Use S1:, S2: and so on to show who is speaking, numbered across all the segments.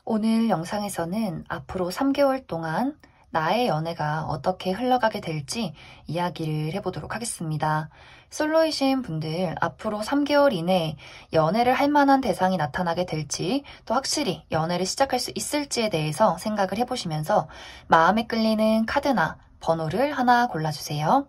S1: 오늘 영상에서는 앞으로 3개월 동안 나의 연애가 어떻게 흘러가게 될지 이야기를 해보도록 하겠습니다. 솔로이신 분들 앞으로 3개월 이내에 연애를 할 만한 대상이 나타나게 될지 또 확실히 연애를 시작할 수 있을지에 대해서 생각을 해보시면서 마음에 끌리는 카드나 번호를 하나 골라주세요.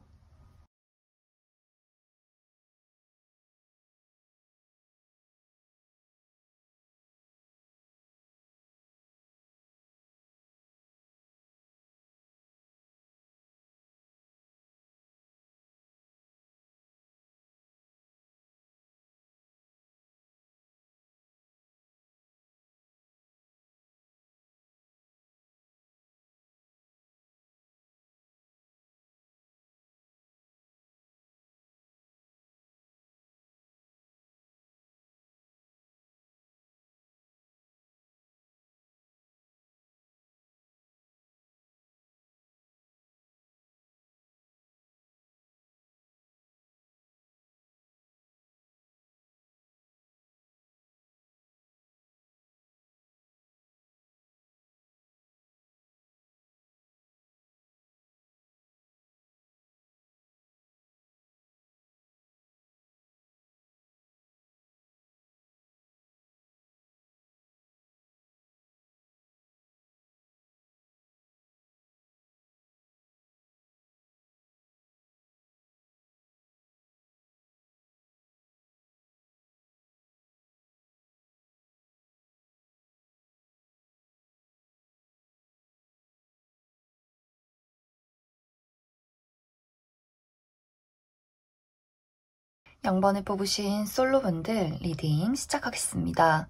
S1: 영번을 뽑으신 솔로분들 리딩 시작하겠습니다.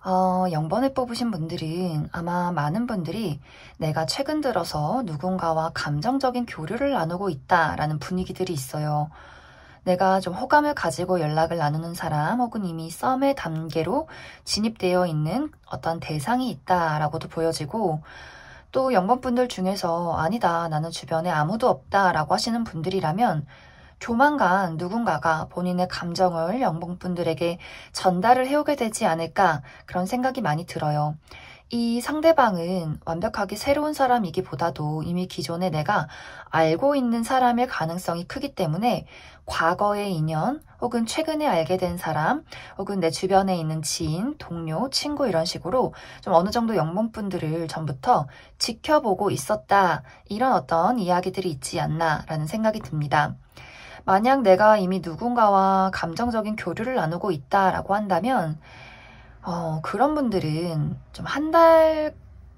S1: 0번을 뽑으신 분들은 아마 많은 분들이 내가 최근 들어서 누군가와 감정적인 교류를 나누고 있다라는 분위기들이 있어요. 내가 좀 호감을 가지고 연락을 나누는 사람 혹은 이미 썸의 단계로 진입되어 있는 어떤 대상이 있다라고도 보여지고 또 0번 분들 중에서 아니다, 나는 주변에 아무도 없다라고 하시는 분들이라면 조만간 누군가가 본인의 감정을 0번 분들에게 전달을 해오게 되지 않을까 그런 생각이 많이 들어요. 이 상대방은 완벽하게 새로운 사람이기보다도 이미 기존에 내가 알고 있는 사람일 가능성이 크기 때문에 과거의 인연 혹은 최근에 알게 된 사람 혹은 내 주변에 있는 지인, 동료, 친구 이런 식으로 좀 어느 정도 0번 분들을 전부터 지켜보고 있었다 이런 어떤 이야기들이 있지 않나라는 생각이 듭니다. 만약 내가 이미 누군가와 감정적인 교류를 나누고 있다라고 한다면 그런 분들은 좀 한 달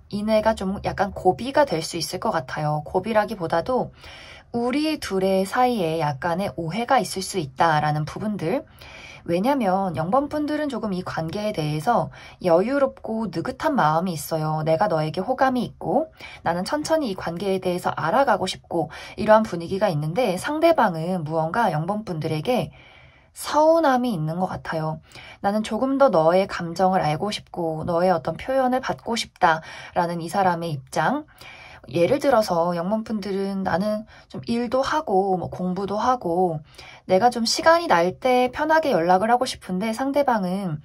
S1: 이내가 좀 약간 고비가 될 수 있을 것 같아요. 고비라기보다도 우리 둘의 사이에 약간의 오해가 있을 수 있다라는 부분들. 왜냐면 0번 분들은 조금 이 관계에 대해서 여유롭고 느긋한 마음이 있어요. 내가 너에게 호감이 있고 나는 천천히 이 관계에 대해서 알아가고 싶고 이러한 분위기가 있는데 상대방은 무언가 0번 분들에게 서운함이 있는 것 같아요. 나는 조금 더 너의 감정을 알고 싶고 너의 어떤 표현을 받고 싶다라는 이 사람의 입장. 예를 들어서 0번 분들은 나는 좀 일도 하고 뭐 공부도 하고 내가 좀 시간이 날 때 편하게 연락을 하고 싶은데 상대방은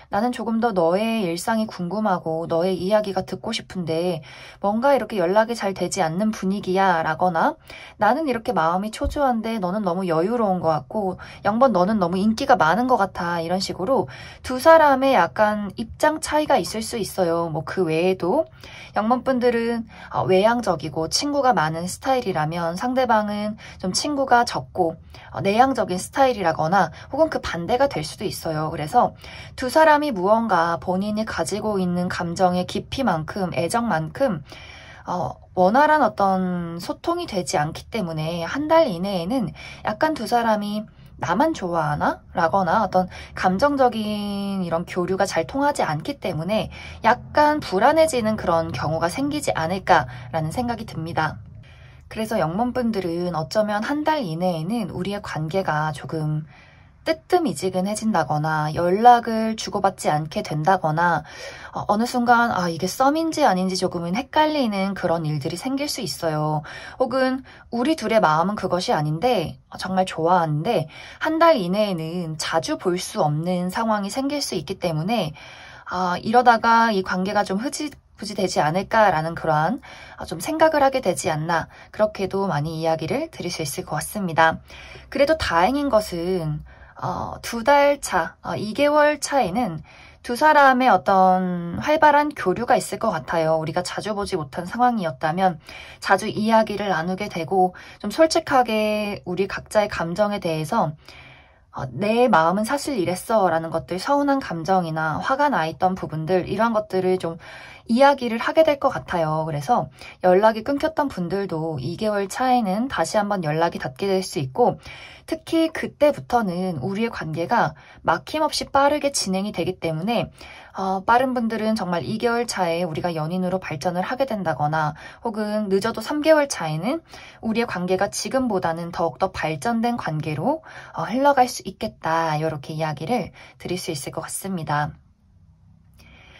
S1: 나는 조금 더 너의 일상이 궁금하고 너의 이야기가 듣고 싶은데 뭔가 이렇게 연락이 잘 되지 않는 분위기야 라거나 나는 이렇게 마음이 초조한데 너는 너무 여유로운 것 같고 0번 너는 너무 인기가 많은 것 같아 이런 식으로 두 사람의 약간 입장 차이가 있을 수 있어요. 뭐 그 외에도 0번 분들은 외향적이고 친구가 많은 스타일이라면 상대방은 좀 친구가 적고 내향적인 스타일이라거나 혹은 그 반대가 될 수도 있어요. 그래서 두 사람이 무언가 본인이 가지고 있는 감정의 깊이만큼 애정만큼 원활한 어떤 소통이 되지 않기 때문에 한 달 이내에는 약간 두 사람이 나만 좋아하나? 라거나 어떤 감정적인 이런 교류가 잘 통하지 않기 때문에 약간 불안해지는 그런 경우가 생기지 않을까라는 생각이 듭니다. 그래서 0번 분들은 어쩌면 한 달 이내에는 우리의 관계가 조금 뜨뜻미지근해진다거나 연락을 주고받지 않게 된다거나 어느 순간 이게 썸인지 아닌지 조금은 헷갈리는 그런 일들이 생길 수 있어요. 혹은 우리 둘의 마음은 그것이 아닌데 정말 좋아하는데 한 달 이내에는 자주 볼 수 없는 상황이 생길 수 있기 때문에 이러다가 이 관계가 좀 흐지부지 되지 않을까라는 그러한 좀 생각을 하게 되지 않나, 그렇게도 많이 이야기를 드릴 수 있을 것 같습니다. 그래도 다행인 것은 2달 차, 2개월 차에는 두 사람의 어떤 활발한 교류가 있을 것 같아요. 우리가 자주 보지 못한 상황이었다면 자주 이야기를 나누게 되고 좀 솔직하게 우리 각자의 감정에 대해서 내 마음은 사실 이랬어 라는 것들, 서운한 감정이나 화가 나 있던 부분들, 이러한 것들을 좀 이야기를 하게 될 것 같아요. 그래서 연락이 끊겼던 분들도 2개월 차에는 다시 한번 연락이 닿게 될 수 있고, 특히 그때부터는 우리의 관계가 막힘없이 빠르게 진행이 되기 때문에 빠른 분들은 정말 2개월 차에 우리가 연인으로 발전을 하게 된다거나, 혹은 늦어도 3개월 차에는 우리의 관계가 지금보다는 더욱더 발전된 관계로 흘러갈 수 있겠다, 이렇게 이야기를 드릴 수 있을 것 같습니다.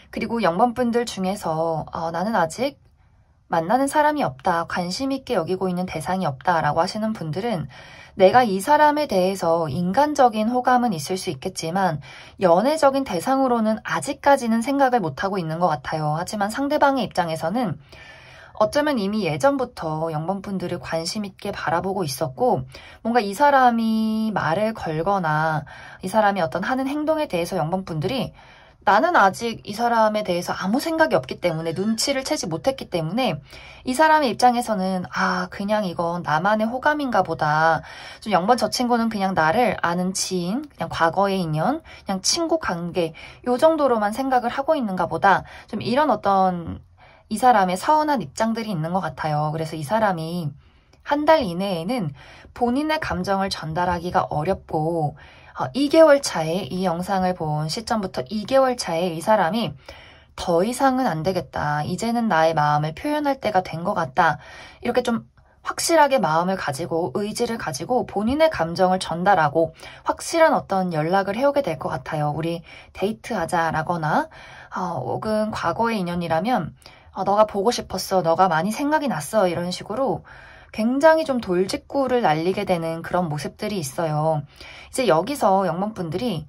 S1: 그리고 0번분들 중에서 나는 아직 만나는 사람이 없다, 관심 있게 여기고 있는 대상이 없다라고 하시는 분들은 내가 이 사람에 대해서 인간적인 호감은 있을 수 있겠지만 연애적인 대상으로는 아직까지는 생각을 못하고 있는 것 같아요. 하지만 상대방의 입장에서는 어쩌면 이미 예전부터 0번분들을 관심 있게 바라보고 있었고, 뭔가 이 사람이 말을 걸거나 이 사람이 어떤 하는 행동에 대해서 0번분들이 나는 아직 이 사람에 대해서 아무 생각이 없기 때문에, 눈치를 채지 못했기 때문에 이 사람의 입장에서는 그냥 이건 나만의 호감인가 보다, 좀 0번 저 친구는 그냥 나를 아는 지인, 그냥 과거의 인연, 그냥 친구 관계, 요 정도로만 생각을 하고 있는가 보다, 좀 이런 어떤 이 사람의 서운한 입장들이 있는 것 같아요. 그래서 이 사람이 한 달 이내에는 본인의 감정을 전달하기가 어렵고, 2개월 차에, 이 영상을 본 시점부터 2개월 차에 이 사람이 더 이상은 안 되겠다, 이제는 나의 마음을 표현할 때가 된 것 같다, 이렇게 좀 확실하게 마음을 가지고 의지를 가지고 본인의 감정을 전달하고 확실한 어떤 연락을 해오게 될 것 같아요. 우리 데이트하자라거나 혹은 과거의 인연이라면 너가 보고 싶었어, 너가 많이 생각이 났어, 이런 식으로 굉장히 좀 돌직구를 날리게 되는 그런 모습들이 있어요. 이제 여기서 0번분들이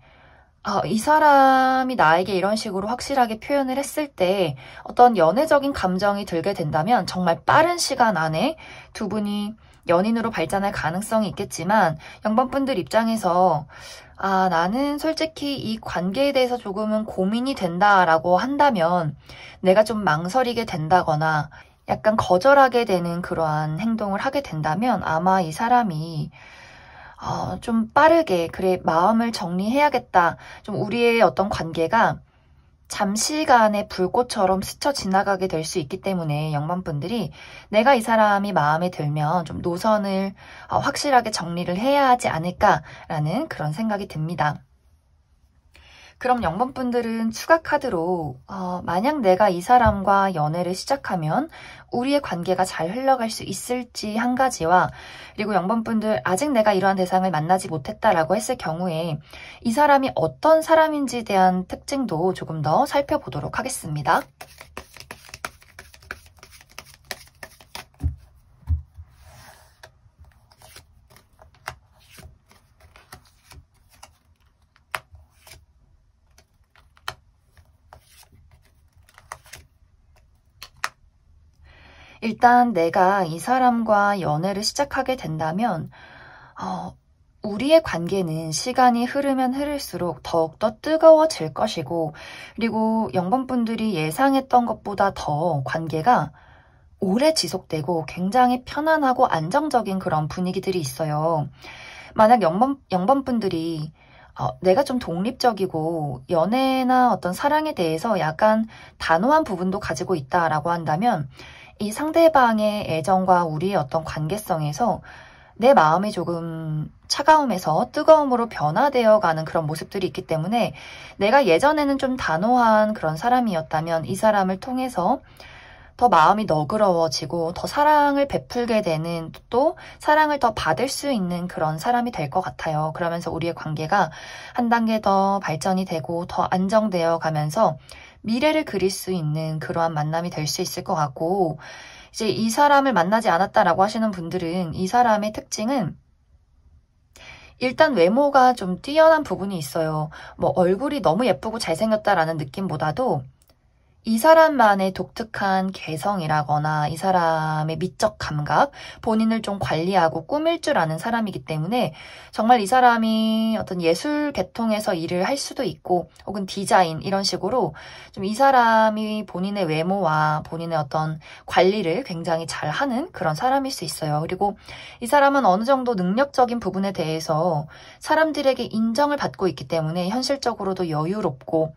S1: 이 사람이 나에게 이런 식으로 확실하게 표현을 했을 때 어떤 연애적인 감정이 들게 된다면 정말 빠른 시간 안에 두 분이 연인으로 발전할 가능성이 있겠지만, 0번분들 입장에서 나는 솔직히 이 관계에 대해서 조금은 고민이 된다라고 한다면, 내가 좀 망설이게 된다거나 약간 거절하게 되는 그러한 행동을 하게 된다면 아마 이 사람이 좀 빠르게, 그래, 마음을 정리해야겠다, 좀 우리의 어떤 관계가 잠시간의 불꽃처럼 스쳐 지나가게 될 수 있기 때문에 0번분들이 내가 이 사람이 마음에 들면 좀 노선을 확실하게 정리를 해야 하지 않을까라는 그런 생각이 듭니다. 그럼 0번분들은 추가 카드로 만약 내가 이 사람과 연애를 시작하면 우리의 관계가 잘 흘러갈 수 있을지 한 가지와, 그리고 0번분들 아직 내가 이러한 대상을 만나지 못했다라고 했을 경우에 이 사람이 어떤 사람인지에 대한 특징도 조금 더 살펴보도록 하겠습니다. 일단 내가 이 사람과 연애를 시작하게 된다면 우리의 관계는 시간이 흐르면 흐를수록 더욱더 뜨거워질 것이고, 그리고 0번분들이 예상했던 것보다 더 관계가 오래 지속되고 굉장히 편안하고 안정적인 그런 분위기들이 있어요. 만약 0번분들이 내가 좀 독립적이고 연애나 어떤 사랑에 대해서 약간 단호한 부분도 가지고 있다라고 한다면, 이 상대방의 애정과 우리의 어떤 관계성에서 내 마음이 조금 차가움에서 뜨거움으로 변화되어 가는 그런 모습들이 있기 때문에, 내가 예전에는 좀 단호한 그런 사람이었다면 이 사람을 통해서 더 마음이 너그러워지고 더 사랑을 베풀게 되는, 또 사랑을 더 받을 수 있는 그런 사람이 될 것 같아요. 그러면서 우리의 관계가 한 단계 더 발전이 되고 더 안정되어 가면서 미래를 그릴 수 있는 그러한 만남이 될 수 있을 것 같고, 이제 이 사람을 만나지 않았다라고 하시는 분들은 이 사람의 특징은 일단 외모가 좀 뛰어난 부분이 있어요. 뭐 얼굴이 너무 예쁘고 잘생겼다라는 느낌보다도 이 사람만의 독특한 개성이라거나 이 사람의 미적 감각, 본인을 좀 관리하고 꾸밀 줄 아는 사람이기 때문에 정말 이 사람이 어떤 예술 계통에서 일을 할 수도 있고 혹은 디자인 이런 식으로 좀 이 사람이 본인의 외모와 본인의 어떤 관리를 굉장히 잘하는 그런 사람일 수 있어요. 그리고 이 사람은 어느 정도 능력적인 부분에 대해서 사람들에게 인정을 받고 있기 때문에 현실적으로도 여유롭고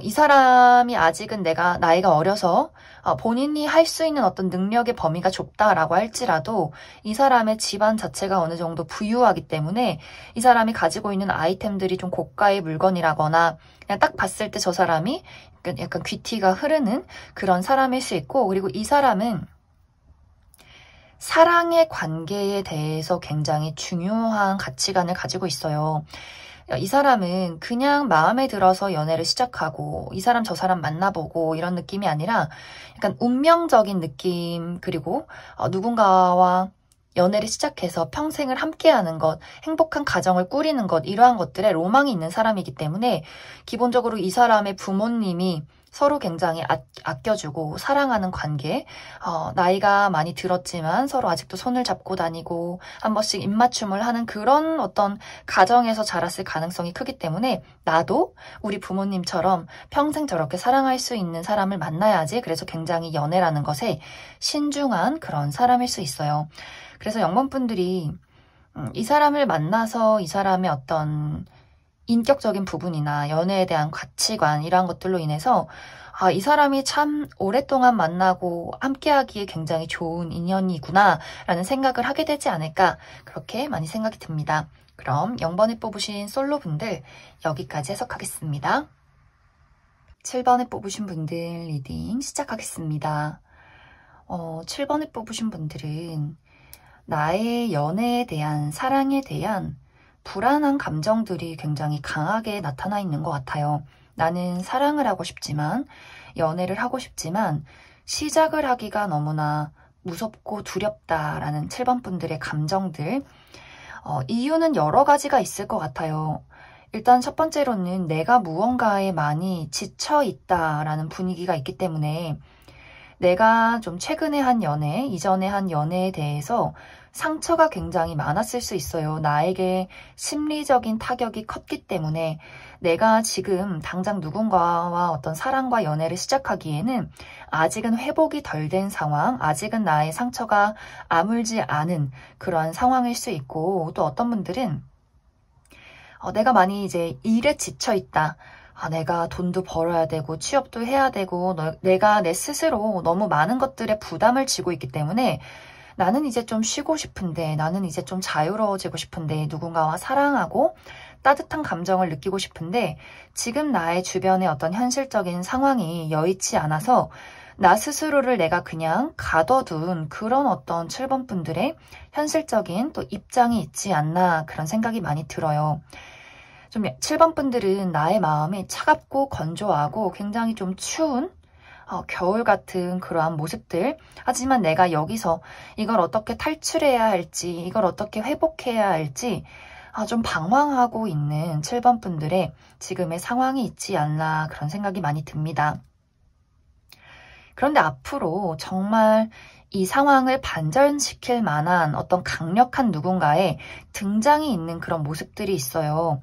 S1: 이 사람이 아직은 나이가 어려서 본인이 할 수 있는 어떤 능력의 범위가 좁다라고 할지라도 이 사람의 집안 자체가 어느 정도 부유하기 때문에 이 사람이 가지고 있는 아이템들이 좀 고가의 물건이라거나 그냥 딱 봤을 때 저 사람이 약간 귀티가 흐르는 그런 사람일 수 있고, 그리고 이 사람은 사랑의 관계에 대해서 굉장히 중요한 가치관을 가지고 있어요. 이 사람은 그냥 마음에 들어서 연애를 시작하고 이 사람 저 사람 만나보고 이런 느낌이 아니라 약간 운명적인 느낌, 그리고 누군가와 연애를 시작해서 평생을 함께하는 것, 행복한 가정을 꾸리는 것, 이러한 것들에 로망이 있는 사람이기 때문에 기본적으로 이 사람의 부모님이 서로 굉장히 아껴주고 사랑하는 관계, 나이가 많이 들었지만 서로 아직도 손을 잡고 다니고 한 번씩 입맞춤을 하는 그런 어떤 가정에서 자랐을 가능성이 크기 때문에 나도 우리 부모님처럼 평생 저렇게 사랑할 수 있는 사람을 만나야지, 그래서 굉장히 연애라는 것에 신중한 그런 사람일 수 있어요. 그래서 영번분들이 이 사람을 만나서 이 사람의 어떤 인격적인 부분이나 연애에 대한 가치관 이러한 것들로 인해서 이 사람이 참 오랫동안 만나고 함께하기에 굉장히 좋은 인연이구나 라는 생각을 하게 되지 않을까, 그렇게 많이 생각이 듭니다. 그럼 0번에 뽑으신 솔로분들 여기까지 해석하겠습니다. 7번에 뽑으신 분들 리딩 시작하겠습니다. 7번에 뽑으신 분들은 나의 연애에 대한, 사랑에 대한 불안한 감정들이 굉장히 강하게 나타나 있는 것 같아요. 나는 사랑을 하고 싶지만, 연애를 하고 싶지만 시작을 하기가 너무나 무섭고 두렵다라는 7번 분들의 감정들. 이유는 여러 가지가 있을 것 같아요. 일단 첫 번째로는 내가 무언가에 많이 지쳐 있다라는 분위기가 있기 때문에 내가 좀 최근에 한 연애, 이전에 한 연애에 대해서 상처가 굉장히 많았을 수 있어요. 나에게 심리적인 타격이 컸기 때문에 내가 지금 당장 누군가와 어떤 사랑과 연애를 시작하기에는 아직은 회복이 덜 된 상황, 아직은 나의 상처가 아물지 않은 그런 상황일 수 있고, 또 어떤 분들은 내가 많이 이제 일에 지쳐 있다. 내가 돈도 벌어야 되고 취업도 해야 되고 내가 내 스스로 너무 많은 것들에 부담을 지고 있기 때문에 나는 이제 좀 쉬고 싶은데, 나는 이제 좀 자유로워지고 싶은데, 누군가와 사랑하고 따뜻한 감정을 느끼고 싶은데 지금 나의 주변의 어떤 현실적인 상황이 여의치 않아서 나 스스로를 내가 그냥 가둬둔 그런 어떤 7번 분들의 현실적인 또 입장이 있지 않나, 그런 생각이 많이 들어요. 좀 7번 분들은 나의 마음이 차갑고 건조하고 굉장히 좀 추운 겨울 같은 그러한 모습들, 하지만 내가 여기서 이걸 어떻게 탈출해야 할지, 이걸 어떻게 회복해야 할지 좀 방황하고 있는 7번 분들의 지금의 상황이 있지 않나, 그런 생각이 많이 듭니다. 그런데 앞으로 정말 이 상황을 반전시킬 만한 어떤 강력한 누군가의 등장이 있는 그런 모습들이 있어요.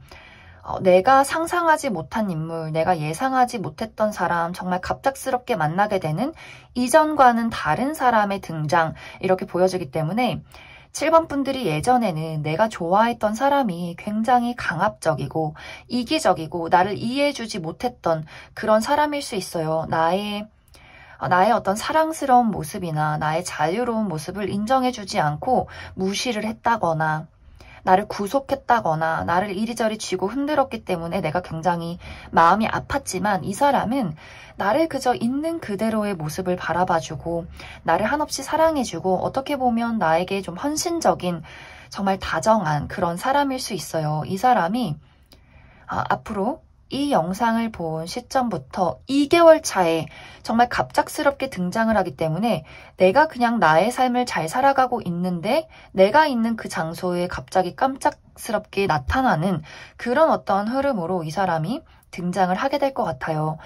S1: 내가 상상하지 못한 인물, 내가 예상하지 못했던 사람, 정말 갑작스럽게 만나게 되는 이전과는 다른 사람의 등장, 이렇게 보여지기 때문에 7번 분들이 예전에는 내가 좋아했던 사람이 굉장히 강압적이고 이기적이고 나를 이해해주지 못했던 그런 사람일 수 있어요. 나의 어떤 사랑스러운 모습이나 나의 자유로운 모습을 인정해주지 않고 무시를 했다거나 나를 구속했다거나 나를 이리저리 쥐고 흔들었기 때문에 내가 굉장히 마음이 아팠지만, 이 사람은 나를 그저 있는 그대로의 모습을 바라봐주고 나를 한없이 사랑해주고 어떻게 보면 나에게 좀 헌신적인, 정말 다정한 그런 사람일 수 있어요. 이 사람이 앞으로 이 영상을 본 시점부터 2개월 차에 정말 갑작스럽게 등장을 하기 때문에 내가 그냥 나의 삶을 잘 살아가고 있는데 내가 있는 그 장소에 갑자기 깜짝스럽게 나타나는 그런 어떤 흐름으로 이 사람이 등장을 하게 될 것 같아요.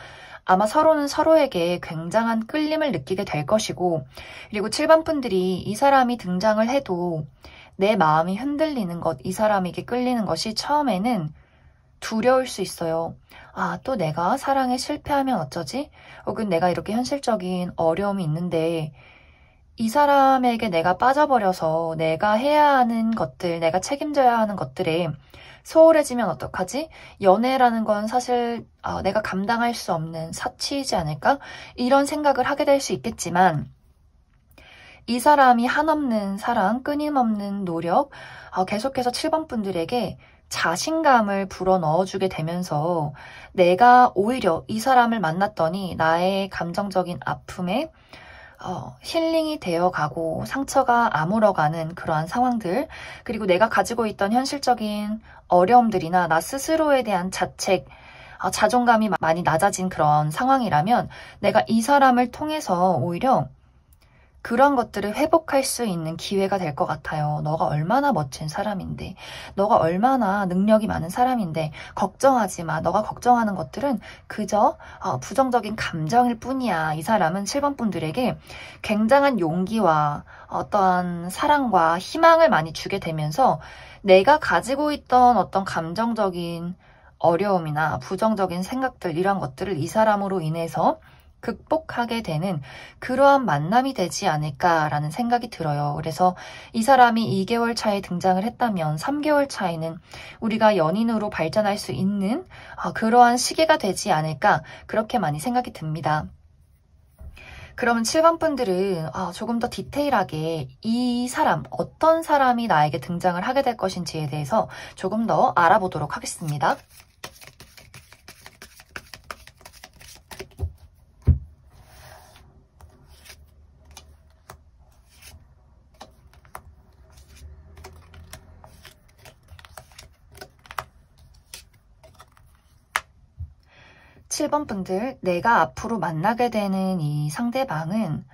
S1: 아마 서로는 서로에게 굉장한 끌림을 느끼게 될 것이고, 그리고 7번 분들이 이 사람이 등장을 해도 내 마음이 흔들리는 것, 이 사람에게 끌리는 것이 처음에는 두려울 수 있어요. 아, 또 내가 사랑에 실패하면 어쩌지? 혹은 내가 이렇게 현실적인 어려움이 있는데 이 사람에게 내가 빠져버려서 내가 해야 하는 것들, 내가 책임져야 하는 것들에 소홀해지면 어떡하지? 연애라는 건 사실 내가 감당할 수 없는 사치이지 않을까? 이런 생각을 하게 될 수 있겠지만 이 사람이 한없는 사랑, 끊임없는 노력, 계속해서 7번 분들에게 자신감을 불어넣어주게 되면서 내가 오히려 이 사람을 만났더니 나의 감정적인 아픔에 힐링이 되어가고 상처가 아물어가는 그러한 상황들, 그리고 내가 가지고 있던 현실적인 어려움들이나 나 스스로에 대한 자책, 자존감이 많이 낮아진 그런 상황이라면 내가 이 사람을 통해서 오히려 그런 것들을 회복할 수 있는 기회가 될 것 같아요. 너가 얼마나 멋진 사람인데, 너가 얼마나 능력이 많은 사람인데 걱정하지 마. 너가 걱정하는 것들은 그저 부정적인 감정일 뿐이야. 이 사람은 7번 분들에게 굉장한 용기와 어떠한 사랑과 희망을 많이 주게 되면서 내가 가지고 있던 어떤 감정적인 어려움이나 부정적인 생각들, 이런 것들을 이 사람으로 인해서 극복하게 되는 그러한 만남이 되지 않을까라는 생각이 들어요. 그래서 이 사람이 2개월 차에 등장을 했다면 3개월 차에는 우리가 연인으로 발전할 수 있는 그러한 시기가 되지 않을까, 그렇게 많이 생각이 듭니다. 그러면 7번 분들은 조금 더 디테일하게 이 사람, 어떤 사람이 나에게 등장을 하게 될 것인지에 대해서 조금 더 알아보도록 하겠습니다. 7번 분들, 내가 앞으로 만나게 되는 이 상대방은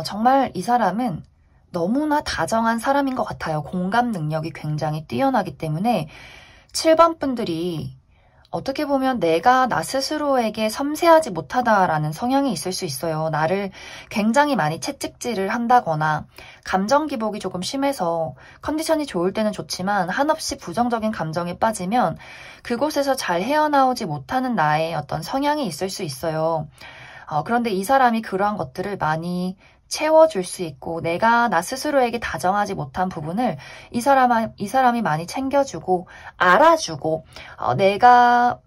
S1: 정말 이 사람은 너무나 다정한 사람인 것 같아요. 공감 능력이 굉장히 뛰어나기 때문에 7번 분들이 어떻게 보면 내가 나 스스로에게 섬세하지 못하다라는 성향이 있을 수 있어요. 나를 굉장히 많이 채찍질을 한다거나 감정 기복이 조금 심해서 컨디션이 좋을 때는 좋지만 한없이 부정적인 감정에 빠지면 그곳에서 잘 헤어나오지 못하는 나의 어떤 성향이 있을 수 있어요. 그런데 이 사람이 그러한 것들을 많이 채워줄 수 있고, 내가 나 스스로에게 다정하지 못한 부분을 이 사람이 많이 챙겨주고 알아주고, 내가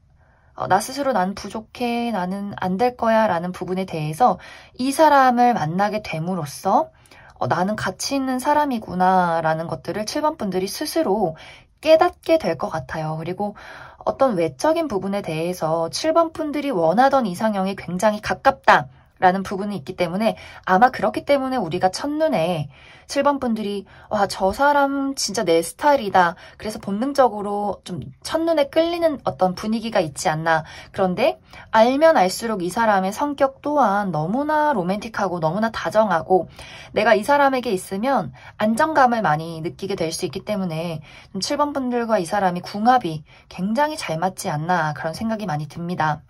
S1: 나 스스로 난 부족해, 나는 안 될 거야 라는 부분에 대해서 이 사람을 만나게 됨으로써 나는 가치 있는 사람이구나 라는 것들을 7번 분들이 스스로 깨닫게 될 것 같아요. 그리고 어떤 외적인 부분에 대해서 7번 분들이 원하던 이상형에 굉장히 가깝다 라는 부분이 있기 때문에 아마 그렇기 때문에 우리가 첫눈에 7번 분들이 와, 저 사람 진짜 내 스타일이다. 그래서 본능적으로 좀 첫눈에 끌리는 어떤 분위기가 있지 않나. 그런데 알면 알수록 이 사람의 성격 또한 너무나 로맨틱하고 너무나 다정하고 내가 이 사람에게 있으면 안정감을 많이 느끼게 될 수 있기 때문에 7번 분들과 이 사람이 궁합이 굉장히 잘 맞지 않나, 그런 생각이 많이 듭니다.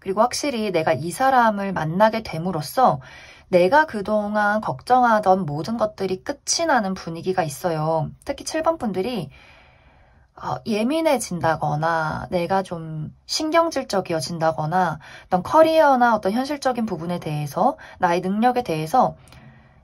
S1: 그리고 확실히 내가 이 사람을 만나게 됨으로써 내가 그동안 걱정하던 모든 것들이 끝이 나는 분위기가 있어요. 특히 7번 분들이 예민해진다거나 내가 좀 신경질적이어진다거나 어떤 커리어나 어떤 현실적인 부분에 대해서, 나의 능력에 대해서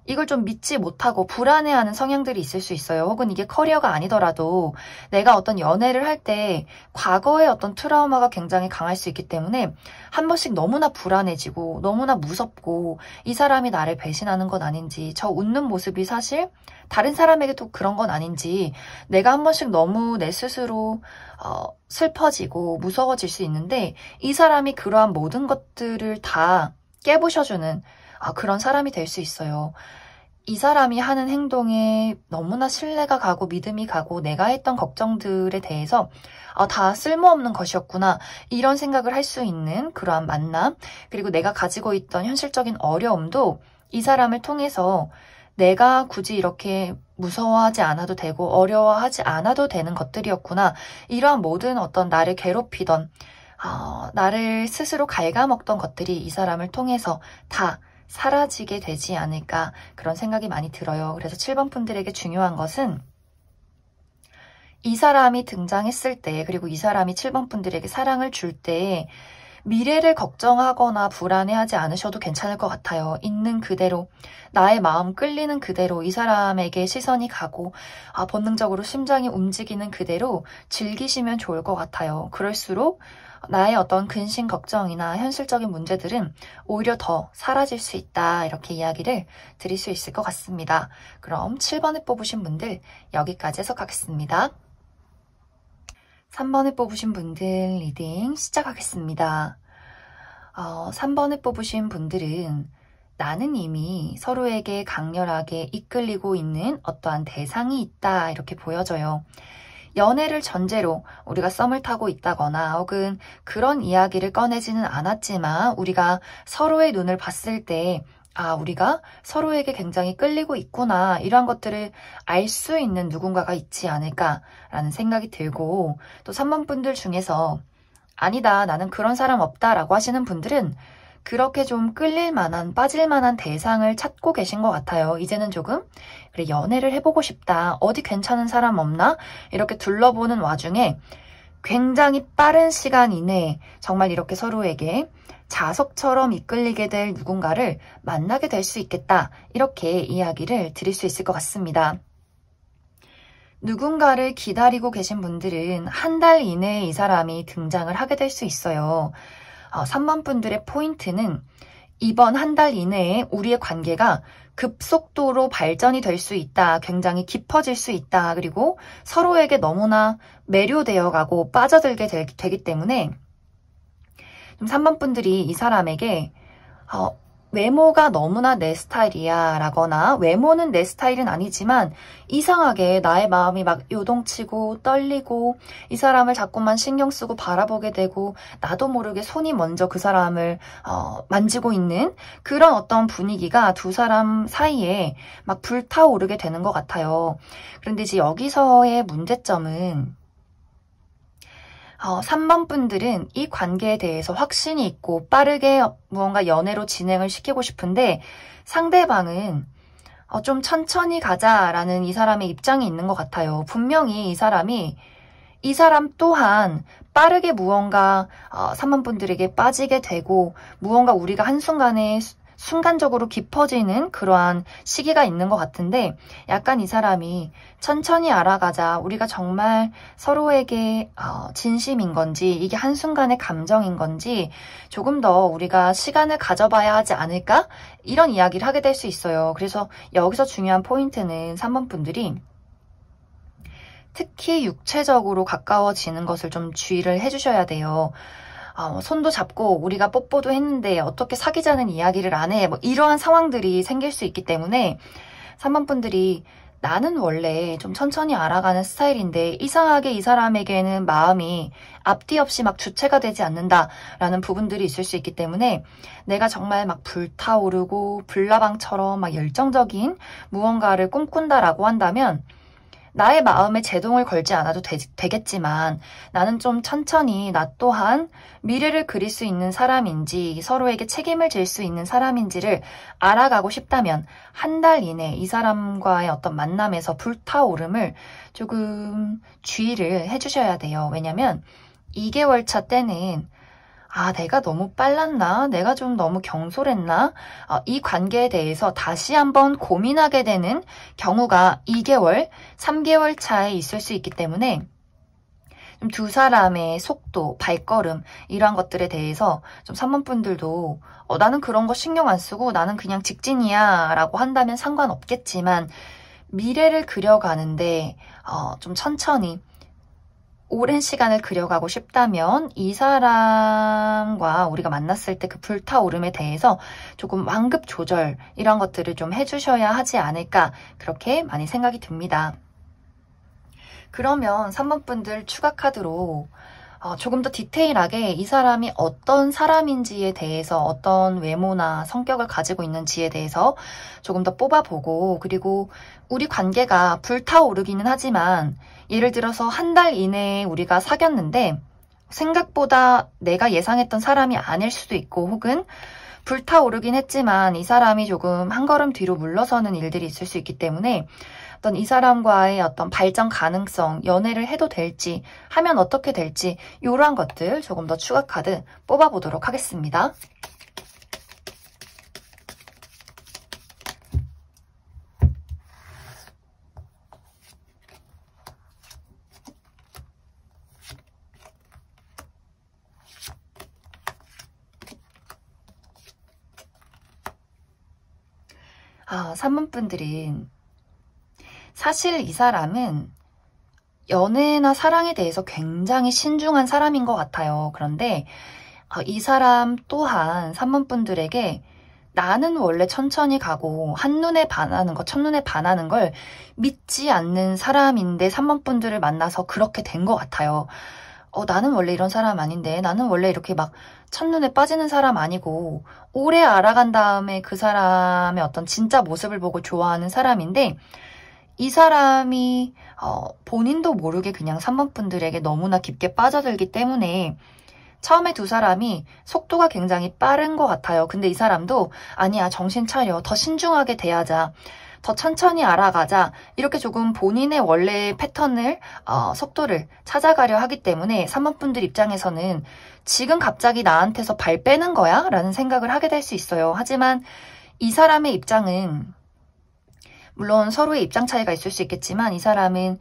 S1: 이걸 좀 믿지 못하고 불안해하는 성향들이 있을 수 있어요. 혹은 이게 커리어가 아니더라도 내가 어떤 연애를 할 때 과거의 어떤 트라우마가 굉장히 강할 수 있기 때문에 한 번씩 너무나 불안해지고 너무나 무섭고, 이 사람이 나를 배신하는 건 아닌지, 저 웃는 모습이 사실 다른 사람에게도 그런 건 아닌지, 내가 한 번씩 너무 내 스스로 슬퍼지고 무서워질 수 있는데 이 사람이 그러한 모든 것들을 다 깨부셔주는 그런 사람이 될 수 있어요. 이 사람이 하는 행동에 너무나 신뢰가 가고 믿음이 가고 내가 했던 걱정들에 대해서 다 쓸모없는 것이었구나 이런 생각을 할 수 있는 그러한 만남, 그리고 내가 가지고 있던 현실적인 어려움도 이 사람을 통해서 내가 굳이 이렇게 무서워하지 않아도 되고 어려워하지 않아도 되는 것들이었구나, 이러한 모든 어떤 나를 괴롭히던 나를 스스로 갉아먹던 것들이 이 사람을 통해서 다 사라지게 되지 않을까, 그런 생각이 많이 들어요. 그래서 7번 분들에게 중요한 것은 이 사람이 등장했을 때, 그리고 이 사람이 7번 분들에게 사랑을 줄 때 미래를 걱정하거나 불안해하지 않으셔도 괜찮을 것 같아요. 있는 그대로, 나의 마음 끌리는 그대로 이 사람에게 시선이 가고 본능적으로 심장이 움직이는 그대로 즐기시면 좋을 것 같아요. 그럴수록 나의 어떤 근심 걱정이나 현실적인 문제들은 오히려 더 사라질 수 있다, 이렇게 이야기를 드릴 수 있을 것 같습니다. 그럼 7번을 뽑으신 분들 여기까지 해석하겠습니다. 3번을 뽑으신 분들 리딩 시작하겠습니다. 3번을 뽑으신 분들은 나는 이미 서로에게 강렬하게 이끌리고 있는 어떠한 대상이 있다, 이렇게 보여져요. 연애를 전제로 우리가 썸을 타고 있다거나 혹은 그런 이야기를 꺼내지는 않았지만 우리가 서로의 눈을 봤을 때 우리가 서로에게 굉장히 끌리고 있구나, 이러한 것들을 알 수 있는 누군가가 있지 않을까라는 생각이 들고, 또 3번 분들 중에서 아니다, 나는 그런 사람 없다 라고 하시는 분들은 그렇게 좀 끌릴 만한, 빠질 만한 대상을 찾고 계신 것 같아요. 이제는 조금 그래, 연애를 해보고 싶다, 어디 괜찮은 사람 없나, 이렇게 둘러보는 와중에 굉장히 빠른 시간 이내에 정말 이렇게 서로에게 자석처럼 이끌리게 될 누군가를 만나게 될 수 있겠다, 이렇게 이야기를 드릴 수 있을 것 같습니다. 누군가를 기다리고 계신 분들은 한 달 이내에 이 사람이 등장을 하게 될 수 있어요. 3번 분들의 포인트는 이번 한 달 이내에 우리의 관계가 급속도로 발전이 될 수 있다, 굉장히 깊어질 수 있다, 그리고 서로에게 너무나 매료되어 가고 빠져들게 되기 때문에 3번 분들이 이 사람에게 외모가 너무나 내 스타일이야 라거나, 외모는 내 스타일은 아니지만 이상하게 나의 마음이 막 요동치고 떨리고 이 사람을 자꾸만 신경 쓰고 바라보게 되고 나도 모르게 손이 먼저 그 사람을 만지고 있는 그런 어떤 분위기가 두 사람 사이에 막 불타오르게 되는 것 같아요. 그런데 이제 여기서의 문제점은 3번 분들은 이 관계에 대해서 확신이 있고 빠르게 무언가 연애로 진행을 시키고 싶은데 상대방은 좀 천천히 가자라는 이 사람의 입장이 있는 것 같아요. 분명히 이 사람 또한 빠르게 무언가 3번 분들에게 빠지게 되고 무언가 우리가 한순간에 순간적으로 깊어지는 그러한 시기가 있는 것 같은데, 약간 이 사람이 천천히 알아가자, 우리가 정말 서로에게 진심인 건지 이게 한순간의 감정인 건지 조금 더 우리가 시간을 가져봐야 하지 않을까, 이런 이야기를 하게 될 수 있어요. 그래서 여기서 중요한 포인트는 3번 분들이 특히 육체적으로 가까워지는 것을 좀 주의를 해주셔야 돼요. 손도 잡고 우리가 뽀뽀도 했는데 어떻게 사귀자는 이야기를 안 해, 뭐 이러한 상황들이 생길 수 있기 때문에 3번 분들이 나는 원래 좀 천천히 알아가는 스타일인데 이상하게 이 사람에게는 마음이 앞뒤 없이 막 주체가 되지 않는다라는 부분들이 있을 수 있기 때문에 내가 정말 막 불타오르고 불나방처럼 막 열정적인 무언가를 꿈꾼다라고 한다면 나의 마음에 제동을 걸지 않아도 되겠지만 나는 좀 천천히 나 또한 미래를 그릴 수 있는 사람인지 서로에게 책임을 질 수 있는 사람인지를 알아가고 싶다면 한 달 이내 이 사람과의 어떤 만남에서 불타오름을 조금 주의를 해주셔야 돼요. 왜냐면 2개월 차 때는 내가 너무 빨랐나? 내가 좀 너무 경솔했나? 이 관계에 대해서 다시 한번 고민하게 되는 경우가 2개월, 3개월 차에 있을 수 있기 때문에 두 사람의 속도, 발걸음 이러한 것들에 대해서 좀 3번 분들도 나는 그런 거 신경 안 쓰고 나는 그냥 직진이야 라고 한다면 상관없겠지만 미래를 그려가는데 좀 천천히 오랜 시간을 그려가고 싶다면 이 사람과 우리가 만났을 때 그 불타오름에 대해서 조금 완급 조절 이런 것들을 좀 해주셔야 하지 않을까 그렇게 많이 생각이 듭니다. 그러면 3번 분들 추가 카드로 조금 더 디테일하게 이 사람이 어떤 사람인지에 대해서 어떤 외모나 성격을 가지고 있는지에 대해서 조금 더 뽑아보고 그리고 우리 관계가 불타오르기는 하지만 예를 들어서 한 달 이내에 우리가 사귀었는데 생각보다 내가 예상했던 사람이 아닐 수도 있고 혹은 불타오르긴 했지만 이 사람이 조금 한 걸음 뒤로 물러서는 일들이 있을 수 있기 때문에 어떤 이 사람과의 어떤 발전 가능성, 연애를 해도 될지, 하면 어떻게 될지 이러한 것들 조금 더 추가 카드 뽑아보도록 하겠습니다. 아, 3번 분들은 사실 이 사람은 연애나 사랑에 대해서 굉장히 신중한 사람인 것 같아요. 그런데 이 사람 또한 3번 분들에게 나는 원래 천천히 가고 한눈에 반하는 거, 첫눈에 반하는 걸 믿지 않는 사람인데 3번 분들을 만나서 그렇게 된 것 같아요. 나는 원래 이런 사람 아닌데 나는 원래 이렇게 막 첫눈에 빠지는 사람 아니고 오래 알아간 다음에 그 사람의 어떤 진짜 모습을 보고 좋아하는 사람인데 이 사람이 본인도 모르게 그냥 3번 분들에게 너무나 깊게 빠져들기 때문에 처음에 두 사람이 속도가 굉장히 빠른 것 같아요. 근데 이 사람도 아니야 정신 차려 더 신중하게 대하자 더 천천히 알아가자 이렇게 조금 본인의 원래 패턴을 속도를 찾아가려 하기 때문에 3번 분들 입장에서는 지금 갑자기 나한테서 발 빼는 거야? 라는 생각을 하게 될 수 있어요. 하지만 이 사람의 입장은 물론 서로의 입장 차이가 있을 수 있겠지만 이 사람은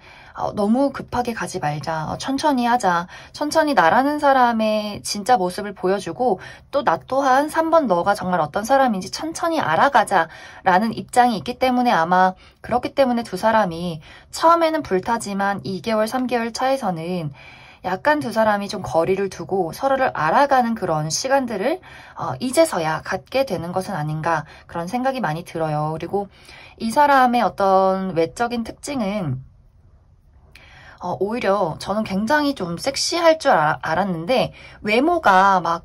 S1: 너무 급하게 가지 말자. 천천히 하자. 천천히 나라는 사람의 진짜 모습을 보여주고 또 나 또한 3번 너가 정말 어떤 사람인지 천천히 알아가자 라는 입장이 있기 때문에 아마 그렇기 때문에 두 사람이 처음에는 불타지만 2개월, 3개월 차에서는 약간 두 사람이 좀 거리를 두고 서로를 알아가는 그런 시간들을 이제서야 갖게 되는 것은 아닌가 그런 생각이 많이 들어요. 그리고 이 사람의 어떤 외적인 특징은 오히려 저는 굉장히 좀 섹시할 줄 알았는데 외모가 막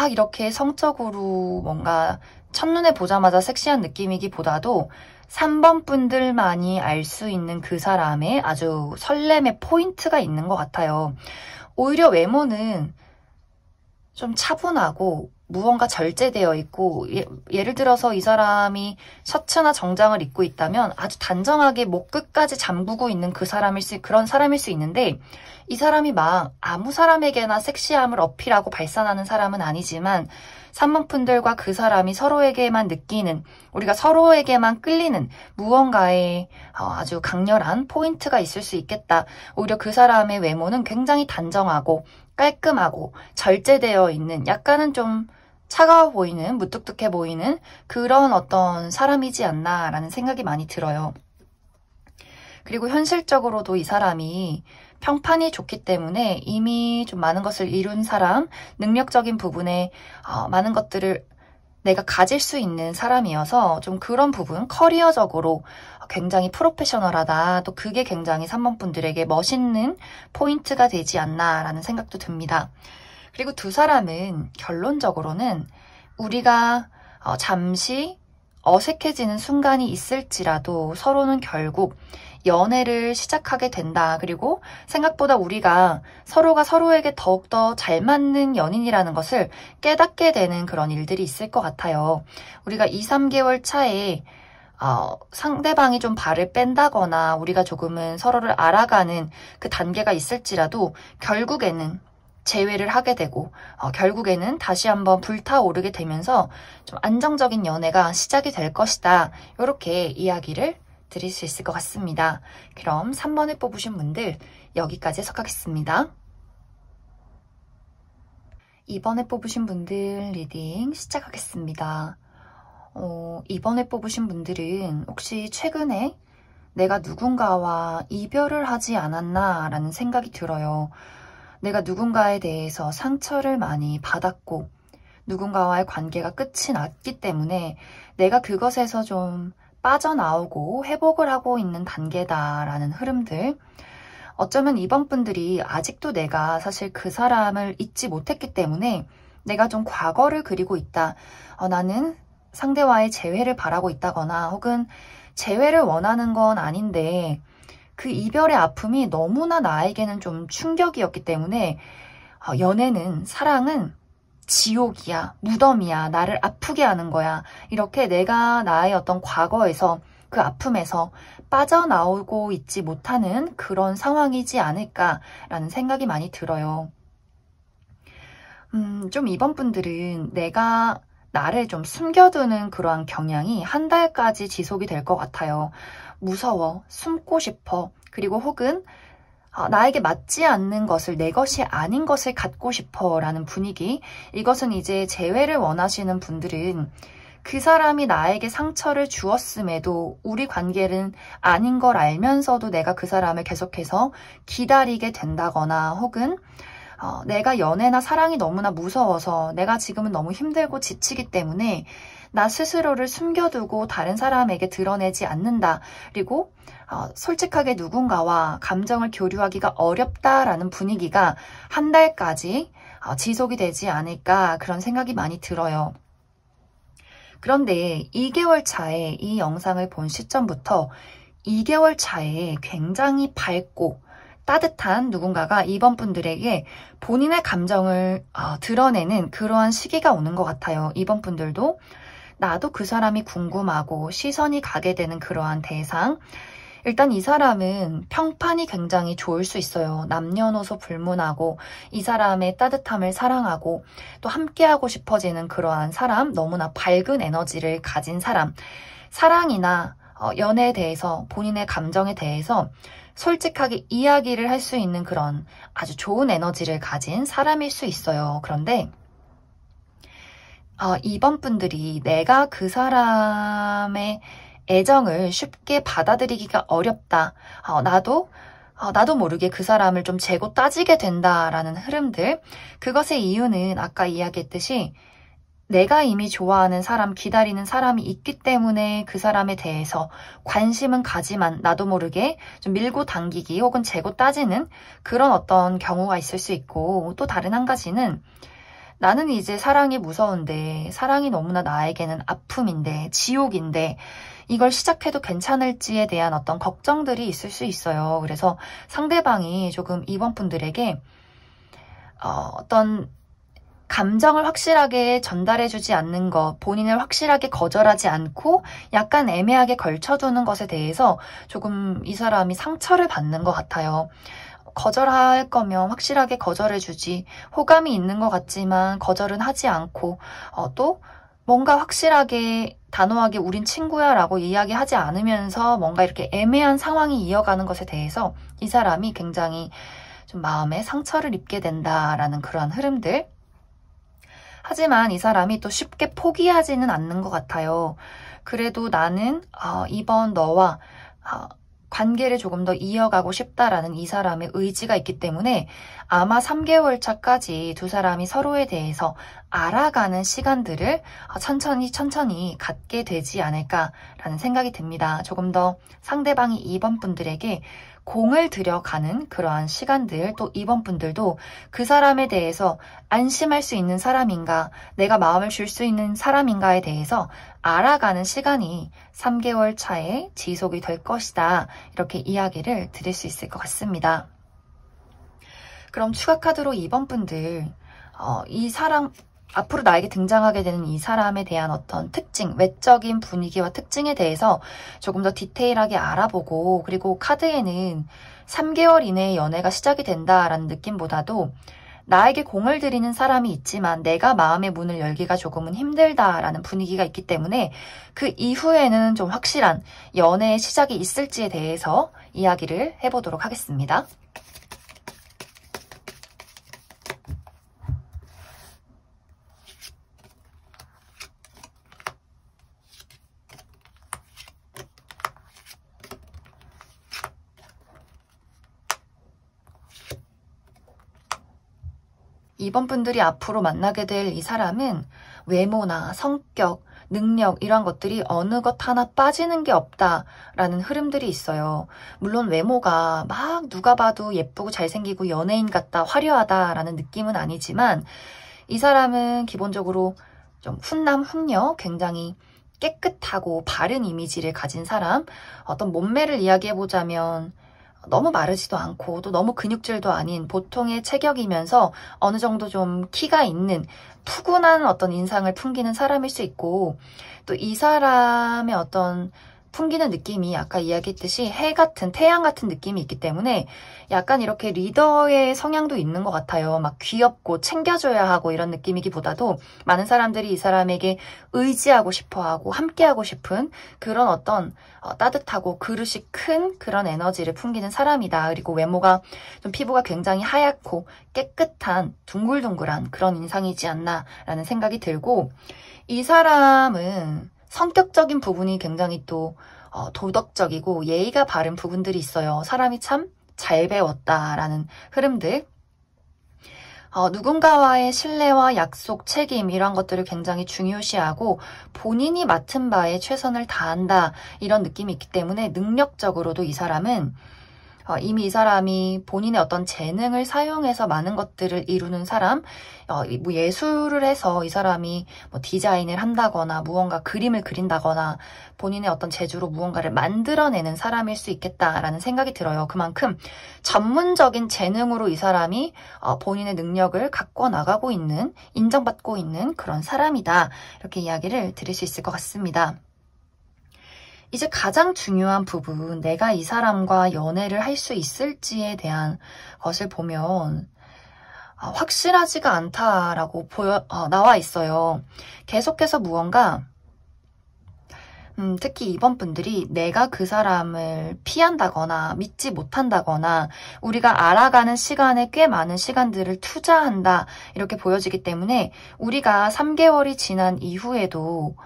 S1: 이렇게 성적으로 뭔가 첫눈에 보자마자 섹시한 느낌이기보다도 3번 분들만이 알 수 있는 그 사람의 아주 설렘의 포인트가 있는 것 같아요. 오히려 외모는 좀 차분하고 무언가 절제되어 있고 예를 들어서 이 사람이 셔츠나 정장을 입고 있다면 아주 단정하게 목 끝까지 잠그고 있는 그런 사람일 수 있는데 이 사람이 막 아무 사람에게나 섹시함을 어필하고 발산하는 사람은 아니지만 3번 분들과 그 사람이 서로에게만 느끼는 우리가 서로에게만 끌리는 무언가의 아주 강렬한 포인트가 있을 수 있겠다. 오히려 그 사람의 외모는 굉장히 단정하고 깔끔하고 절제되어 있는 약간은 좀 차가워 보이는 무뚝뚝해 보이는 그런 어떤 사람이지 않나라는 생각이 많이 들어요. 그리고 현실적으로도 이 사람이 평판이 좋기 때문에 이미 좀 많은 것을 이룬 사람, 능력적인 부분에 많은 것들을 내가 가질 수 있는 사람이어서 좀 그런 부분, 커리어적으로 굉장히 프로페셔널하다. 또 그게 굉장히 3번 분들에게 멋있는 포인트가 되지 않나라는 생각도 듭니다. 그리고 두 사람은 결론적으로는 우리가 잠시 어색해지는 순간이 있을지라도 서로는 결국 연애를 시작하게 된다. 그리고 생각보다 우리가 서로가 서로에게 더욱더 잘 맞는 연인이라는 것을 깨닫게 되는 그런 일들이 있을 것 같아요. 우리가 2, 3개월 차에 상대방이 좀 발을 뺀다거나 우리가 조금은 서로를 알아가는 그 단계가 있을지라도 결국에는 재회를 하게 되고 결국에는 다시 한번 불타오르게 되면서 좀 안정적인 연애가 시작이 될 것이다. 이렇게 이야기를 드릴 수 있을 것 같습니다. 그럼 3번을 뽑으신 분들 여기까지 해석하겠습니다. 2번에 뽑으신 분들 리딩 시작하겠습니다. 2번에 뽑으신 분들은 혹시 최근에 내가 누군가와 이별을 하지 않았나 라는 생각이 들어요. 내가 누군가에 대해서 상처를 많이 받았고 누군가와의 관계가 끝이 났기 때문에 내가 그것에서 좀 빠져나오고 회복을 하고 있는 단계다라는 흐름들. 어쩌면 이번 분들이 아직도 내가 사실 그 사람을 잊지 못했기 때문에 내가 좀 과거를 그리고 있다. 나는 상대와의 재회를 바라고 있다거나 혹은 재회를 원하는 건 아닌데 그 이별의 아픔이 너무나 나에게는 좀 충격이었기 때문에 연애는, 사랑은 지옥이야, 무덤이야, 나를 아프게 하는 거야. 이렇게 내가 나의 어떤 과거에서 그 아픔에서 빠져나오고 있지 못하는 그런 상황이지 않을까라는 생각이 많이 들어요. 좀 이번 분들은 내가 나를 좀 숨겨두는 그러한 경향이 한 달까지 지속이 될 것 같아요. 무서워, 숨고 싶어, 그리고 혹은 나에게 맞지 않는 것을, 내 것이 아닌 것을 갖고 싶어 라는 분위기. 이것은 이제 재회를 원하시는 분들은 그 사람이 나에게 상처를 주었음에도 우리 관계는 아닌 걸 알면서도 내가 그 사람을 계속해서 기다리게 된다거나 혹은 내가 연애나 사랑이 너무나 무서워서 내가 지금은 너무 힘들고 지치기 때문에 나 스스로를 숨겨두고 다른 사람에게 드러내지 않는다. 그리고 솔직하게 누군가와 감정을 교류하기가 어렵다라는 분위기가 한 달까지 지속이 되지 않을까 그런 생각이 많이 들어요. 그런데 2개월 차에 이 영상을 본 시점부터 2개월 차에 굉장히 밝고 따뜻한 누군가가 이번 분들에게 본인의 감정을 드러내는 그러한 시기가 오는 것 같아요. 이번 분들도 나도 그 사람이 궁금하고 시선이 가게 되는 그러한 대상. 일단 이 사람은 평판이 굉장히 좋을 수 있어요. 남녀노소 불문하고 이 사람의 따뜻함을 사랑하고 또 함께하고 싶어지는 그러한 사람, 너무나 밝은 에너지를 가진 사람. 사랑이나 연애에 대해서, 본인의 감정에 대해서 솔직하게 이야기를 할 수 있는 그런 아주 좋은 에너지를 가진 사람일 수 있어요. 그런데 이번 분들이 내가 그 사람의 애정을 쉽게 받아들이기가 어렵다. 나도 모르게 그 사람을 좀 재고 따지게 된다라는 흐름들. 그것의 이유는 아까 이야기했듯이 내가 이미 좋아하는 사람, 기다리는 사람이 있기 때문에 그 사람에 대해서 관심은 가지만 나도 모르게 좀 밀고 당기기 혹은 재고 따지는 그런 어떤 경우가 있을 수 있고, 또 다른 한 가지는 나는 이제 사랑이 무서운데, 사랑이 너무나 나에게는 아픔인데, 지옥인데 이걸 시작해도 괜찮을지에 대한 어떤 걱정들이 있을 수 있어요. 그래서 상대방이 조금 이번 분들에게 어떤 감정을 확실하게 전달해주지 않는 것, 본인을 확실하게 거절하지 않고 약간 애매하게 걸쳐두는 것에 대해서 조금 이 사람이 상처를 받는 것 같아요. 거절할 거면 확실하게 거절해주지, 호감이 있는 것 같지만 거절은 하지 않고 또 뭔가 확실하게 단호하게 우린 친구야 라고 이야기하지 않으면서 뭔가 이렇게 애매한 상황이 이어가는 것에 대해서 이 사람이 굉장히 좀 마음에 상처를 입게 된다라는 그러한 흐름들. 하지만 이 사람이 또 쉽게 포기하지는 않는 것 같아요. 그래도 나는 이번 너와 관계를 조금 더 이어가고 싶다라는 이 사람의 의지가 있기 때문에 아마 3개월 차까지 두 사람이 서로에 대해서 알아가는 시간들을 천천히 갖게 되지 않을까라는 생각이 듭니다. 조금 더 상대방이 이번 분들에게 공을 들여가는 그러한 시간들, 또 이번 분들도 그 사람에 대해서 안심할 수 있는 사람인가, 내가 마음을 줄 수 있는 사람인가에 대해서 알아가는 시간이 3개월 차에 지속이 될 것이다. 이렇게 이야기를 드릴 수 있을 것 같습니다. 그럼 추가 카드로 이번 분들, 이 사람, 앞으로 나에게 등장하게 되는 이 사람에 대한 어떤 특징, 외적인 분위기와 특징에 대해서 조금 더 디테일하게 알아보고, 그리고 카드에는 3개월 이내에 연애가 시작이 된다라는 느낌보다도 나에게 공을 들이는 사람이 있지만 내가 마음의 문을 열기가 조금은 힘들다라는 분위기가 있기 때문에 그 이후에는 좀 확실한 연애의 시작이 있을지에 대해서 이야기를 해보도록 하겠습니다. 2번 분들이 앞으로 만나게 될 이 사람은 외모나 성격, 능력 이런 것들이 어느 것 하나 빠지는 게 없다라는 흐름들이 있어요. 물론 외모가 막 누가 봐도 예쁘고 잘생기고 연예인 같다, 화려하다라는 느낌은 아니지만 이 사람은 기본적으로 좀 훈남, 훈녀, 굉장히 깨끗하고 바른 이미지를 가진 사람, 어떤 몸매를 이야기해보자면 너무 마르지도 않고 또 너무 근육질도 아닌 보통의 체격이면서 어느 정도 좀 키가 있는 푸근한 어떤 인상을 풍기는 사람일 수 있고, 또 이 사람의 어떤 풍기는 느낌이 아까 이야기했듯이 해 같은, 태양 같은 느낌이 있기 때문에 약간 이렇게 리더의 성향도 있는 것 같아요. 막 귀엽고 챙겨줘야 하고 이런 느낌이기보다도 많은 사람들이 이 사람에게 의지하고 싶어하고 함께하고 싶은 그런 어떤 따뜻하고 그릇이 큰 그런 에너지를 풍기는 사람이다. 그리고 외모가 좀 피부가 굉장히 하얗고 깨끗한 둥글둥글한 그런 인상이지 않나라는 생각이 들고, 이 사람은 성격적인 부분이 굉장히 또 도덕적이고 예의가 바른 부분들이 있어요. 사람이 참 잘 배웠다라는 흐름들. 누군가와의 신뢰와 약속, 책임 이런 것들을 굉장히 중요시하고 본인이 맡은 바에 최선을 다한다 이런 느낌이 있기 때문에 능력적으로도 이 사람은 이미 이 사람이 본인의 어떤 재능을 사용해서 많은 것들을 이루는 사람, 뭐 예술을 해서 이 사람이 뭐 디자인을 한다거나 무언가 그림을 그린다거나 본인의 어떤 재주로 무언가를 만들어내는 사람일 수 있겠다라는 생각이 들어요. 그만큼 전문적인 재능으로 이 사람이 본인의 능력을 갖고 나가고 있는, 인정받고 있는 그런 사람이다. 이렇게 이야기를 들을 수 있을 것 같습니다. 이제 가장 중요한 부분, 내가 이 사람과 연애를 할 수 있을지에 대한 것을 보면 확실하지가 않다라고 나와 있어요. 계속해서 무언가 특히 2번 분들이 내가 그 사람을 피한다거나 믿지 못한다거나 우리가 알아가는 시간에 꽤 많은 시간들을 투자한다 이렇게 보여지기 때문에 우리가 3개월이 지난 이후에도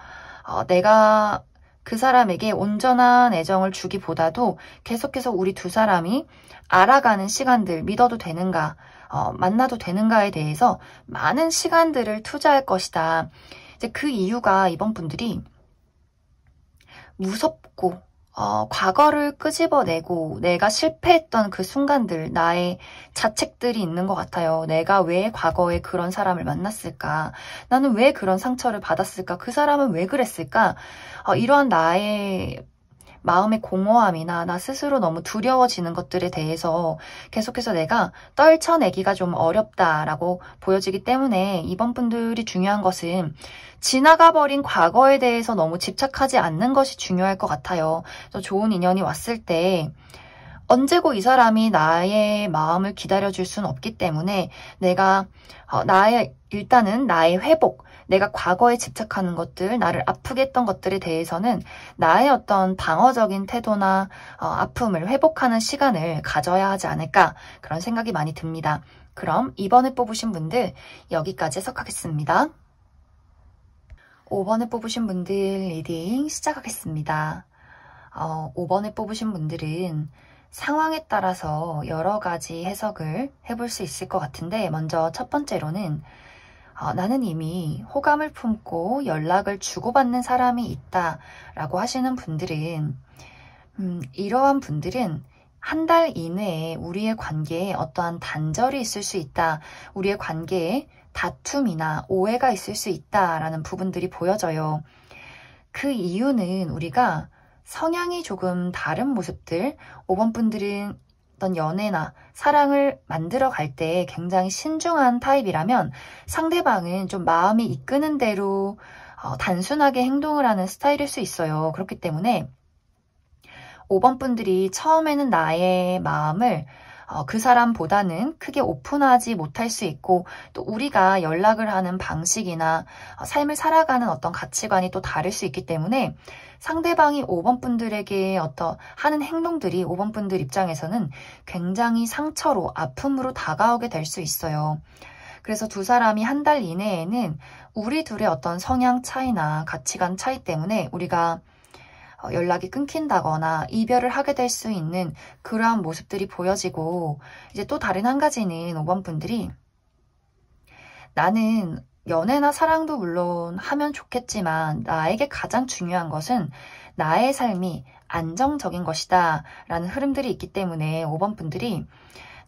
S1: 내가 그 사람에게 온전한 애정을 주기보다도 계속해서 우리 두 사람이 알아가는 시간들, 믿어도 되는가, 만나도 되는가에 대해서 많은 시간들을 투자할 것이다. 이제 그 이유가 이번 분들이 무섭고 과거를 끄집어내고 내가 실패했던 그 순간들, 나의 자책들이 있는 것 같아요. 내가 왜 과거에 그런 사람을 만났을까? 나는 왜 그런 상처를 받았을까? 그 사람은 왜 그랬을까? 이러한 나의 마음의 공허함이나 나 스스로 너무 두려워지는 것들에 대해서 계속해서 내가 떨쳐내기가 좀 어렵다라고 보여지기 때문에 이번 분들이 중요한 것은 지나가버린 과거에 대해서 너무 집착하지 않는 것이 중요할 것 같아요. 좋은 인연이 왔을 때 언제고 이 사람이 나의 마음을 기다려줄 수는 없기 때문에 내가 일단은 나의 회복, 내가 과거에 집착하는 것들, 나를 아프게 했던 것들에 대해서는 나의 어떤 방어적인 태도나 아픔을 회복하는 시간을 가져야 하지 않을까 그런 생각이 많이 듭니다. 그럼 2번을 뽑으신 분들 여기까지 해석하겠습니다. 5번을 뽑으신 분들 리딩 시작하겠습니다. 5번을 뽑으신 분들은 상황에 따라서 여러 가지 해석을 해볼 수 있을 것 같은데 먼저 첫 번째로는 나는 이미 호감을 품고 연락을 주고받는 사람이 있다라고 하시는 분들은 이러한 분들은 한 달 이내에 우리의 관계에 어떠한 단절이 있을 수 있다. 우리의 관계에 다툼이나 오해가 있을 수 있다라는 부분들이 보여져요. 그 이유는 우리가 성향이 조금 다른 모습들, 5번 분들은 어떤 연애나 사랑을 만들어 갈 때 굉장히 신중한 타입이라면 상대방은 좀 마음이 이끄는 대로 단순하게 행동을 하는 스타일일 수 있어요. 그렇기 때문에 5번 분들이 처음에는 나의 마음을 그 사람보다는 크게 오픈하지 못할 수 있고 또 우리가 연락을 하는 방식이나 삶을 살아가는 어떤 가치관이 또 다를 수 있기 때문에 상대방이 5번 분들에게 하는 행동들이 5번 분들 입장에서는 굉장히 상처로 아픔으로 다가오게 될 수 있어요. 그래서 두 사람이 한 달 이내에는 우리 둘의 어떤 성향 차이나 가치관 차이 때문에 우리가 연락이 끊긴다거나 이별을 하게 될 수 있는 그러한 모습들이 보여지고 이제 또 다른 한 가지는 5번 분들이 나는 연애나 사랑도 물론 하면 좋겠지만 나에게 가장 중요한 것은 나의 삶이 안정적인 것이다 라는 흐름들이 있기 때문에 5번 분들이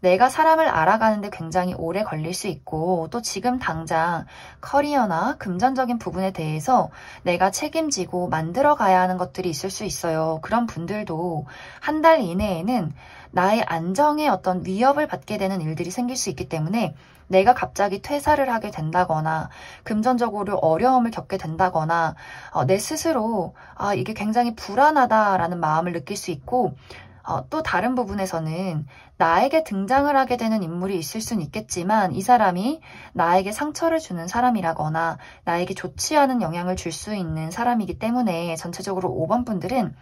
S1: 내가 사람을 알아가는데 굉장히 오래 걸릴 수 있고 또 지금 당장 커리어나 금전적인 부분에 대해서 내가 책임지고 만들어 가야 하는 것들이 있을 수 있어요. 그런 분들도 한 달 이내에는 나의 안정에 어떤 위협을 받게 되는 일들이 생길 수 있기 때문에 내가 갑자기 퇴사를 하게 된다거나 금전적으로 어려움을 겪게 된다거나 내 스스로 이게 굉장히 불안하다라는 마음을 느낄 수 있고 또 다른 부분에서는 나에게 등장을 하게 되는 인물이 있을 수는 있겠지만 이 사람이 나에게 상처를 주는 사람이라거나 나에게 좋지 않은 영향을 줄 수 있는 사람이기 때문에 전체적으로 5번 분들은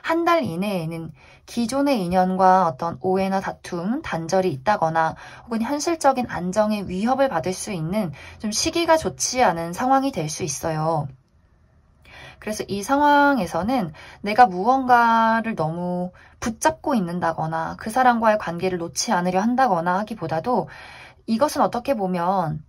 S1: 한 달 이내에는 기존의 인연과 어떤 오해나 다툼, 단절이 있다거나 혹은 현실적인 안정에 위협을 받을 수 있는 좀 시기가 좋지 않은 상황이 될 수 있어요. 그래서 이 상황에서는 내가 무언가를 너무 붙잡고 있는다거나 그 사람과의 관계를 놓지 않으려 한다거나 하기보다도 이것은 어떻게 보면